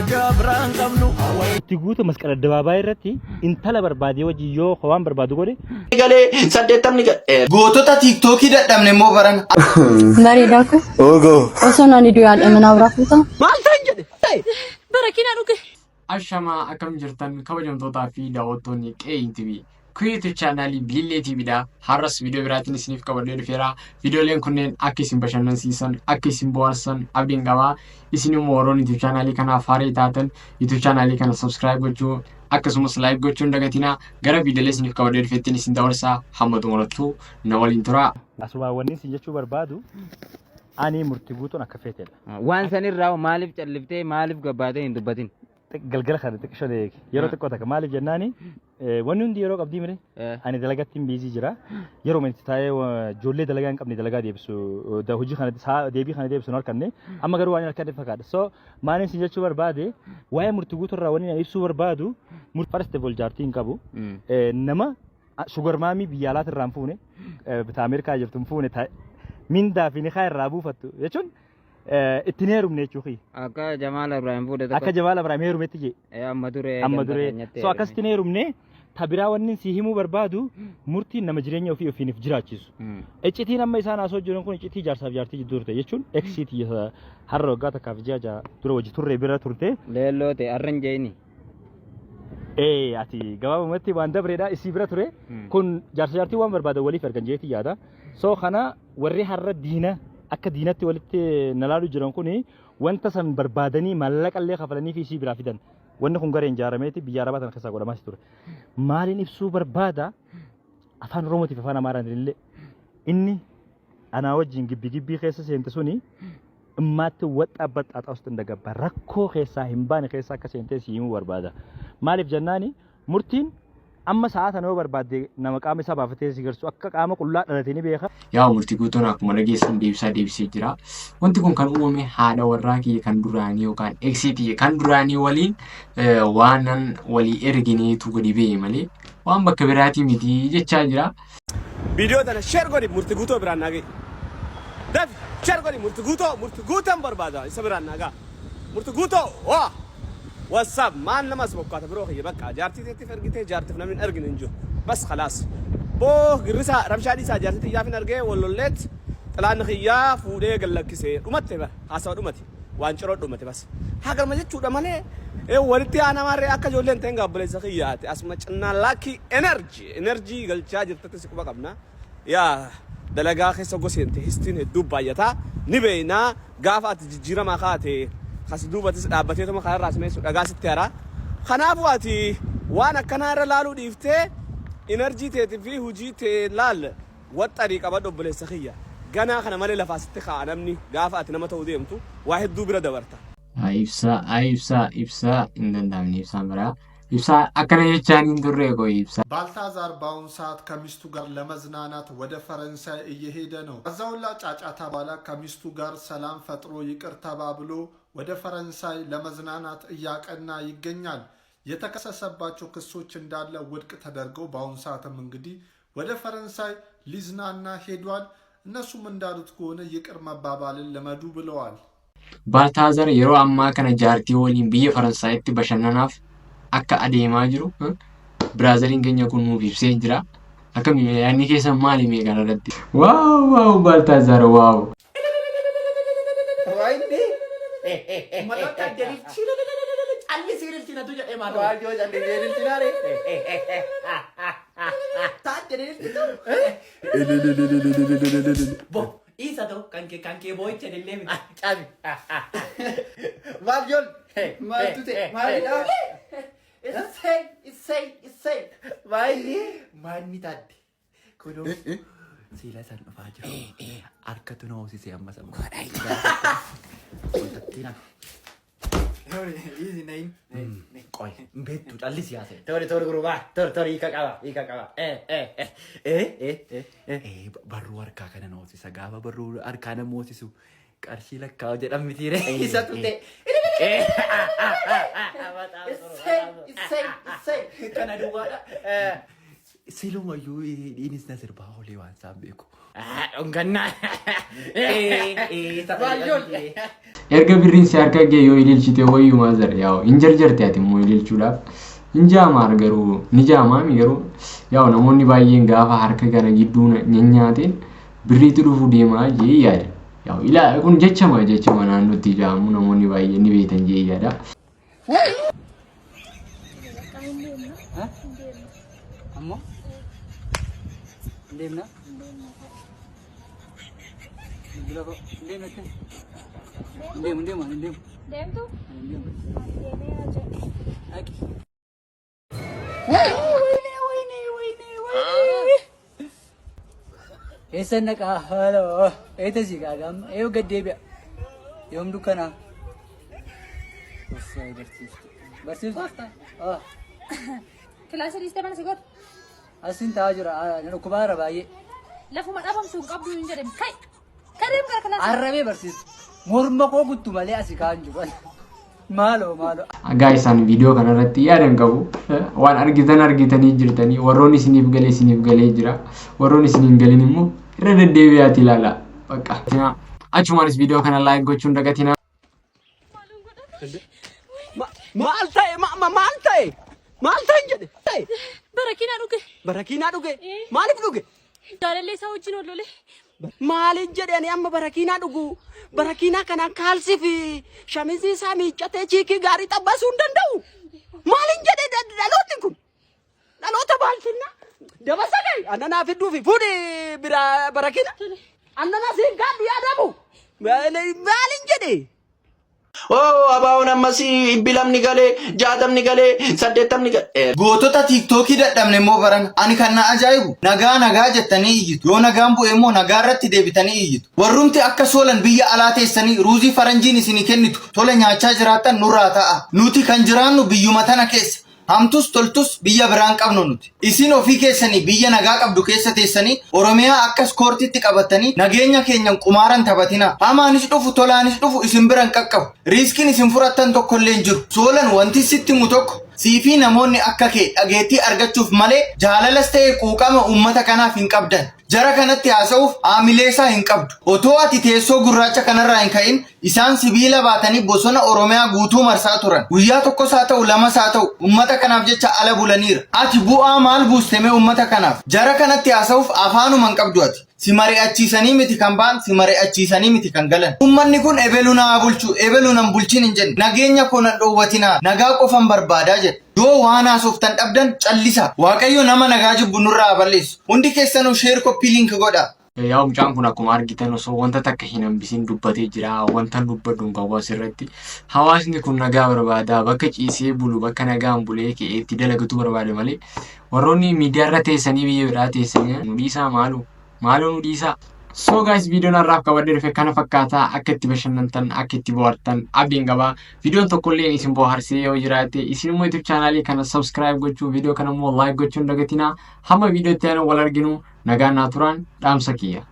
جبران قبلو تقول مسكرة الدبابة رتي انت لا بربادي وجيو خوان بربادو قولي قالي سديتم نيجا غوتو تا تيك توك يدا دمن مو برن داري داكو اوغو وصلنا ندوي على امنا ورافوتا ما تنجد بركينا روكي Ashama akkam jirtan kabajamtootaa fi daawwattoonni qe'ee TV. Kuyitu chaanaalii Bilillee TVdha. Har'as viidiyoo biraatiin isiniif qabadhee dhufeera. Viidiyooleen kunneen akka isin bashannansiisan, akka isin bohaarsan abdiin qaba. Isin immoo warroon YouTube chaanaalii kanaaf haaraa taatan YouTube chaanaalii kana subscribe gochuu akkasumas like gochuun dagatina. Gara viidiyoolee isiniif qabadhee dhufeettiin isin dabarsaa hamma xumurattuu na waliin tura. Asuma wanni isin jechuu barbaadu ani murtii guutuun akka feetedha. Waan sanirraa maaliif calliftee maaliif gabbaatee hin dubbatin? galgala kana xiqqishoo yeroo xiqqoo takka maaliif jennaani wanni hundi yeroo qabdii mire ani dalagattiin biizii jira yeroo manitti taa'ee ijoollee dalagaa hin qabne dalagaa deebisu hojii kana deebii kana deebisu harkanne amma garuu waan harkadde fakkaata so maaliif isin jechuu barbaade waa'ee murtii guuturraa wanni ibsuu barbaadu murtii festival jaartii hin qabu nama sugar maamii biyya alaatirraa hin fuune bitaa Ameerikaa jirtu hin fuune mindaa fi niqaa irraa buufattu jechuun ittini heerumne jechuufi akka Jamaal Ibrahim fuudhate akka Jamaal Ibrahim heerumetti je amma duree so akkas ittini heerumne tabiraa wanni si himuu barbaadu murtiin nama jireenya ofii ofiiniif jiraachisu iccitiin amma isaan haasoo jiran kun iccitii jaarsaaf jaartii jidduu turte jechuun eksiitii har'a waggaa takkaaf jaja dura wajji turre bira turte leelloote arran jeeni ati gabaabumatti waan dabreedha isii bira ture kun jaarsa jaartii waan barbaadan waliif ergan jeetii yaada so kana warri har'a diina akka diinatti walitti nalaalu jiran kuni wanta san barbaadanii maallaqa illee kafalanii fi isii biraa fidan wanni kun gareen jaarameeti biyya arabaa tan keessaa godhamaas ture maaliin ibsuu barbaada afaan oromootiif afaan amaaraan illee inni anaa wajjin gibbii keessa seente suni immaatti waxxa baxxaaxaa ustu ndagabba rakkoo keessaa hin baane keessaa akka seentee si himuu barbaada maaliif jennaani murtiin amma sa'aata nama barbaadde nama qaama isaa baafatee si garsu akka qaama qullaa dhalatee ni beeka. Yaa murtii guutuun akkuma dhageessan deebisee jira. Wanti kun kan uumame haadha warraa kiyya kan duraanii yookaan eksiitii kan duraanii waliin waanan walii ergineetu gadi ba'e malee waan bakka biraatii miti jechaa jira. Viidiyoo tana share godhi murtii guutuu biraan naage. Dafi share godhi murtii guutuun barbaada isa biraan naaga. Murtii guutuu waa. واتساب ما أنا ما سبقت بروح يبقى جارتي تيجي فرقتي جارتي في نمين أرجع ننجو بس خلاص بوه قرصة رمشادي سا جارتي تيجي في نرجع ولولت طلعنا خيا فودي قال لك كسر رمتي بقى حاسة رمتي وانشرت رمتي بس هاكر ما جت شو دمانه ورتي أنا مرة أكا جولين تنقى بليز خيات اسمه كنا لاكي إنرجي قال شاجر تتسكوا بقى بنا يا دلقا خيسو قسنتي هستين الدوبا يتا نبينا قافات جيرة ما خاتي خسدوبة تسابتي ثم خير راس ميسو أجاز التيارة خنابواتي وأنا كنار لالو ديفته إنرجي تي هجي تي لال والطريقة بدو بلسخية جانا خنا مالي لفاست خا نمني قافات نما توديمتو واحد دوبرة دورتا إبسا إن دامني إبسا مرا إبسا أكنا يجانين دريكو إبسا بالتازار باون ساعت كميستو غار لمزنانات ودا فرنسا إيهيدا نو أزاولا چاچاتا بالا كميستو غار سلام فترو يكر تبابلو ወደ ፈረንሳይ ለመዝናናት እያቀና ይገኛል የተከሰሰባቸው ክሶች እንዳለ ውድቅ ተደርገው ባውን ሰዓትም እንግዲህ ወደ ፈረንሳይ ሊዝናና ሄዷል እነሱም እንዳሉት ከሆነ ይቅር መባባልን ለመዱ ብለዋል ባልታዘር የሮ አማ ከነ ጃርቲ ወሊን ቢየ ፈረንሳይት በሸነናፍ አካ አዴማ ጅሩ ብራዘሪን ገኛ ኩኑ ቢብሴ ጅራ አከም ያኒ ከሰ ማሊ ሜጋናለት ዋው ባልታዘር ዋው Malaka jadi cina, candi siril cina tu jadi mana? Wajib candi siril cina ni. Tak jadi itu. Boh, isa tu kanke boy jadi lem. Cami. Wajib. Mal tu te, mal dah. It's say. Mani tadi. Kudo. Sila san wajib. Arka tu no si amma sama. Kontaktina. Easy name. Koi. Betu cali siasa. Tori guru ba. Tori ika kawa. Baru arka kana no si sagaba baru arka na mo si su. Karshi la kau jadi mitire. Isa tu te. Say. Kana dua. Silong ayu ini nasir bawa lewan sambeku. Ongannaa. Erga birriin si harka gee yoo ililchite wayyumaa zara yaa'u hin jarjarte ati immoo ililchuudhaaf hin jaamaar garuu ni jaamaami garuu yaa'u namoonni baay'een gaafa harka kana gidduu nyaateen birriitu dhufu deemaa jee yaada. Yaa'u ilaa kun jechama naannootti jaamu namoonni baay'een ni beekan jee yaada. Ammoo deemna. Deemtu? Eessan naqaa haaloo eeta si gaagam eeyoo gad deebi'a yoom dukkanaa barsiiftu Kilaasii dhiistee mana si godhu? asin taa'aa jira dhukkubaara baay'ee Lafuma dhabamsu hin qabdu hin jedhame. Kai! Kadeem gara kilaasii. arrabee barsiiftu morma koo guttu malee asi kaan jiru maaloo Agaa isaan viidiyoo kanarratti yaadan qabu waan argitanii jirtanii warroonni isiniif galee jira warroonni isiniin galin immoo irra deddeebi'aati ilaala bakka. Achumaanis viidiyoo kana laayik gochuun dagatina. Maal ta'e jedhe? Barakiinaa dhuge. Maaliif dhuge? Jaalallee isaa wajjin ol lolee. Maaliif jedhani amma barakiinaa dhugu? Barakiinaa kana kaalsii fi shamizii isaa miiccatee chiikii gaarii xabbasuu hin danda'u. Maaliin jedhe dhaloonni kun? Dhaloota baalfinna? Dabasa gahi annanaa fidduu fi fuudhi bira barakiina. Annanaa siin gaadhi yaadamu. Maaliin jedhe? Abaa'oon ammasii bilamni galee, jaatamni galee, 80 galee. Gootota tiiktookii dadhabne immoo baran ani kan na ajaa'ibu nagaa jettanii iyyitu yoo nagaan bu'e immoo nagaa irratti deebitanii iyyitu warrumti akka soolan biyya alaa teessanii ruuzii faranjiin isinii kennitu tola nyaachaa jiraattan nurraa ta'a nuti kan jiraannu biyyuma tana keessa hamtus toltus biyya biraan qabnu nuti isin ofii keessanii biyya nagaa qabdu keessa teessanii oromiyaa akkas koortitti qabatanii nageenya keenyan qumaaran taphatina hamaanis dhufu tolaanis dhufu isin biran qaqqabu riiskiin isin furattan tokkollee hin jiru soolan wanti sitti himu tokko siifi namoonni akka kee dhageettii argachuuf malee jaalalas ta'e quuqama uummata kanaaf hin qabdan jara kanatti haasa'uuf aamileesaa hin qabdu otoo ati teessoo gurraacha kanarraa hin ka'in isaan sibiila baatanii bosona oromiyaa guutuu marsaa turan guyyaa tokkos haa ta'u lamas haa ta'u uummata kanaaf jecha ala bulaniira ati bu'aa maal buusteme uummata kanaaf jara kanatti haasa'uuf afaanuma hin qabdu ati si mari'achiisanii miti kan ba'an si mari'achiisanii miti kan galan uummanni kun ebelu naa bulchu ebelu nan bulchin hin jenne nageenya koo nan dhoowwatinaa nagaa qofan barbaadaa jedhe yoo waan haasoftan dhabdan callisa waaqayyo nama nagaa jibbu nurraa balleessu hundi keessanuu sheer koppii liink godha. Yaa mucaan kun akkuma argitan osoo wanta takka hin hambisin dubbatee jira wanta dubbadhu hawaasa irratti hawaasni kun nagaa barbaada bakka ciisee bulu bakka nagaan bulee itti dalagatu barbaada malee warroonni miidiyaa irra teessanii biyya biraa teessanii nu dhiisaa maaloo nu dhiisaa. So guys videoon har'aaf qabadee dhufe kana fakkaataa akka itti bashannantan akka itti bohaartan abdiin qabaa videoon tokkollee isin bohaarsee yoo jiraate isin immoo YouTube chaanaalii kana subscribe gochuu video kana immoo like gochuun dagatinaa hamma video itti aanu wal arginu nagaan naa turaan dhaamsa kiyya.